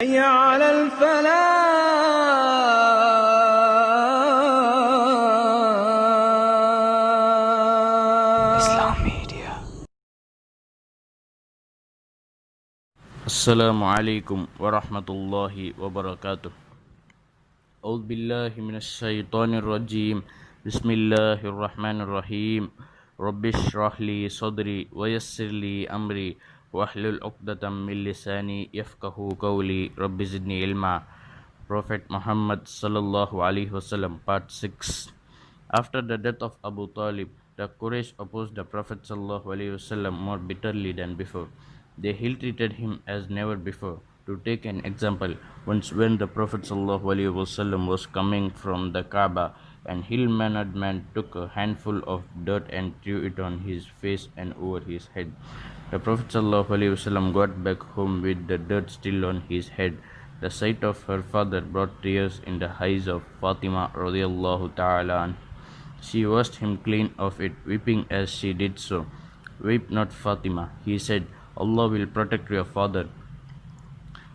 حي على الفلاح. Islam Media. السلام عليكم ورحمة الله وبركاته. أعوذ بالله من الشيطان الرجيم. بسم الله الرحمن الرحيم. رب اشرح لي صدري ويسر لي أمري واحلل عقدة من لساني يفقه قولي رب زدني علما. Prophet Muhammad sallallahu alaihi wasallam, Part 6. After the death of Abu Talib, the Quraysh opposed the Prophet sallallahu alaihi wasallam more bitterly than before. They ill-treated him as never before. To take an example, once when the Prophet sallallahu alaihi wasallam was coming from the Kaaba, an ill-mannered man took a handful of dirt and threw it on his face and over his head. The Prophet sallallahu alaihi wasallam got back home with the dirt still on his head. The sight of her father brought tears in the eyes of Fatima radiallahu ta'ala anha. She washed him clean of it, weeping as she did so. Weep not, Fatima, he said. Allah will protect your father.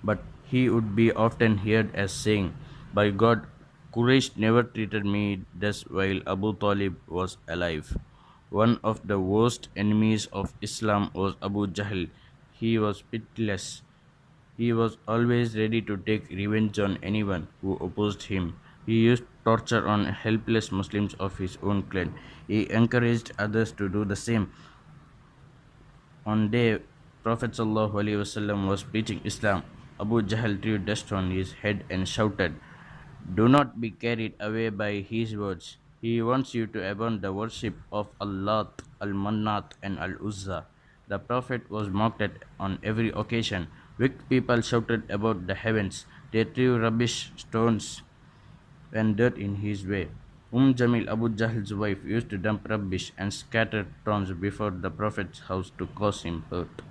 But he would be often heard as saying, by God, Quraysh never treated me thus while Abu Talib was alive. One of the worst enemies of Islam was Abu Jahl. He was pitiless. He was always ready to take revenge on anyone who opposed him. He used torture on helpless Muslims of his own clan. He encouraged others to do the same. One day, Prophet ﷺ was preaching Islam. Abu Jahl threw dust on his head and shouted, "Do not be carried away by his words. He wants you to abandon the worship of Allah, Al-Mannat and Al-Uzza." The Prophet was mocked at on every occasion. Wicked people shouted about the heavens. They threw rubbish, stones, and dirt in his way. Jamil, Abu Jahl's wife, used to dump rubbish and scatter stones before the Prophet's house to cause him hurt.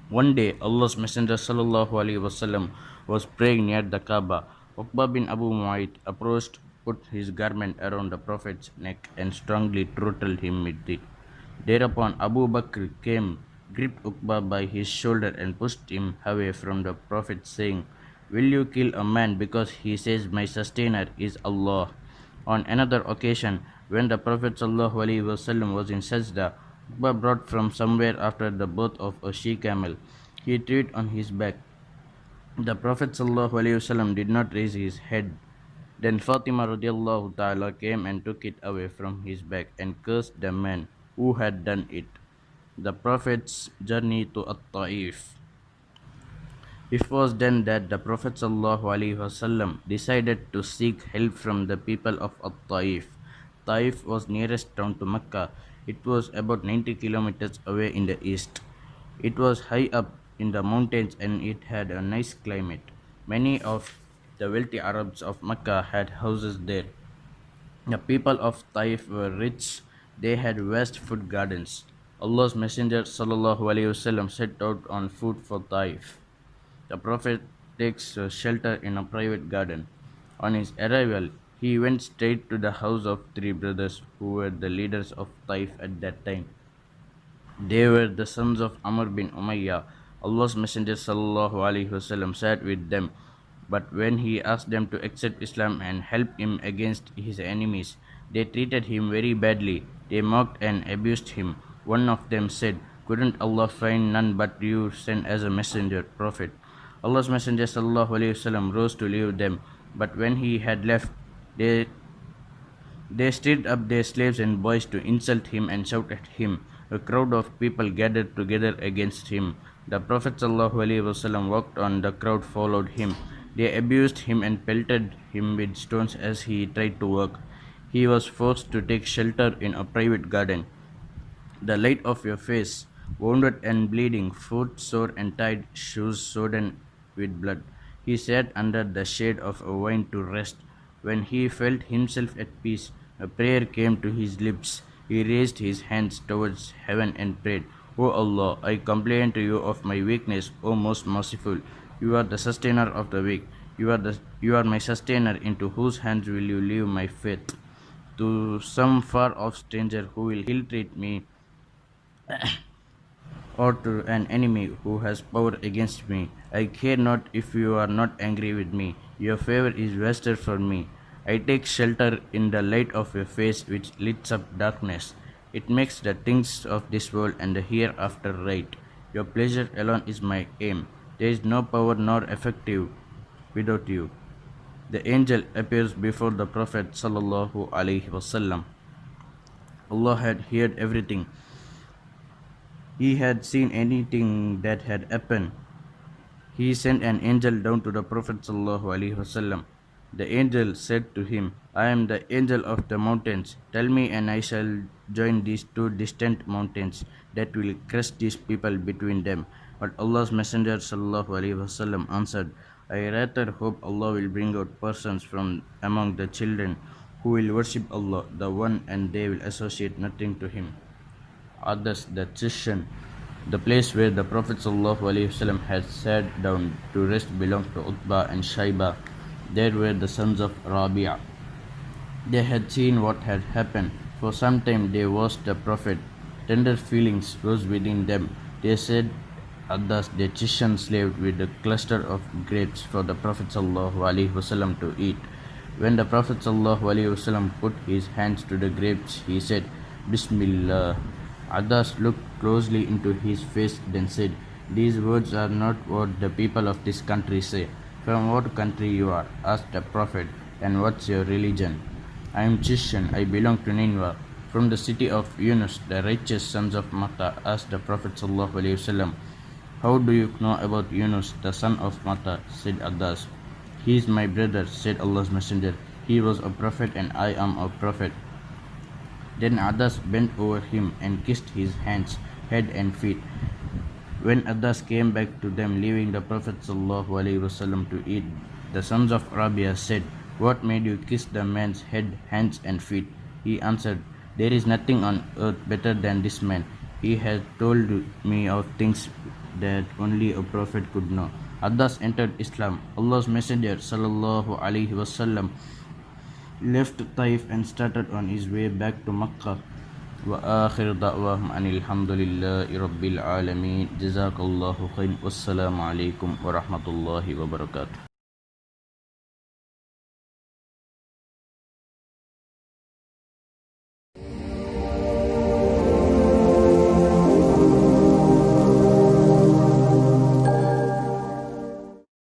One day, Allah's Messenger sallallahu alaihi wasallam was praying near the Kaaba. Uqba bin Abu Mu'ayt approached, put his garment around the Prophet's neck, and strongly throttled him with it. Thereupon, Abu Bakr came, gripped Uqba by his shoulder, and pushed him away from the Prophet, saying, "Will you kill a man because he says my sustainer is Allah?" On another occasion, when the Prophet ﷺ was in Sajda, Uqba brought from somewhere after the birth of a she-camel. He threw it on his back. The Prophet ﷺ did not raise his head. Then Fatima radiallahu ta'ala came and took it away from his back and cursed the man who had done it. The Prophet's journey to At-Ta'if. It was then that the Prophet ﷺ decided to seek help from the people of At-Ta'if. Ta'if was nearest town to Mecca. It was about 90 kilometers away in the east. It was high up in the mountains and it had a nice climate. Many of the wealthy Arabs of Mecca had houses there. The people of Taif were rich. They had vast food gardens. Allah's Messenger ﷺ set out on foot for Taif. The Prophet takes shelter in a private garden. On his arrival, he went straight to the house of three brothers who were the leaders of Taif at that time. They were the sons of Amr bin Umayyah. Allah's Messenger ﷺ sat with them, but when he asked them to accept Islam and help him against his enemies, they treated him very badly. They mocked and abused him. One of them said, "Couldn't Allah find none but you sent as a messenger, Prophet?" Allah's Messenger ﷺ rose to leave them, but when he had left, they stirred up their slaves and boys to insult him and shout at him. A crowd of people gathered together against him. The Prophet ﷺ walked on, the crowd followed him. They abused him and pelted him with stones as he tried to walk. He was forced to take shelter in a private garden. The light of your face, wounded and bleeding, foot sore and tied, shoes sodden with blood. He sat under the shade of a vine to rest. When he felt himself at peace, a prayer came to his lips. He raised his hands towards heaven and prayed, "O Allah, I complain to you of my weakness, O most merciful. You are the sustainer of the weak. You are my sustainer. Into whose hands will you leave my faith? To some far off stranger who will ill treat me or to an enemy who has power against me. I care not if you are not angry with me. Your favor is vaster for me. I take shelter in the light of your face which lights up darkness. It makes the things of this world and the hereafter right. Your pleasure alone is my aim. There is no power nor effective without you. The angel appears before the Prophet sallallahu alaihi wasallam. Allah had heard everything. He had seen anything that had happened. He sent an angel down to the Prophet ﷺ. The angel said to him, I am the angel of the mountains. Tell me, and I shall join these two distant mountains that will crush these people between them. But Allah's Messenger ﷺ answered, I rather hope Allah will bring out persons from among the children who will worship Allah, the One, and they will associate nothing to Him. Others, the Chishan, the place where the Prophet ﷺ had sat down to rest, belonged to Utbah and Shaiba. There were the sons of Rabi'ah. They had seen what had happened. For some time they watched the Prophet. Tender feelings rose within them. They said, thus the Chishan slaved with a cluster of grapes for the Prophet ﷺ to eat. When the Prophet ﷺ put his hands to the grapes, he said, Bismillah. Adas looked closely into his face, then said, These words are not what the people of this country say. From what country you are? Asked the Prophet, and what's your religion? I am Chishan, I belong to Nineveh. From the city of Yunus, the righteous sons of Matta. Asked the Prophet ﷺ, How do you know about Yunus, the son of Matta? Said Adas. He is my brother, said Allah's Messenger. He was a prophet and I am a prophet. Then Adas bent over him and kissed his hands, head and feet. When Adas came back to them, leaving the Prophet ﷺ to eat, the sons of Rabi'ah said, What made you kiss the man's head, hands and feet? He answered, There is nothing on earth better than this man. He has told me of things that only a prophet could know. Adas entered Islam. Allah's Messenger ﷺ left Taif and started on his way back to Makkah. وآخر دعواهم أن الحمد لله رب العالمين جزاك الله خير والسلام عليكم ورحمة الله وبركاته.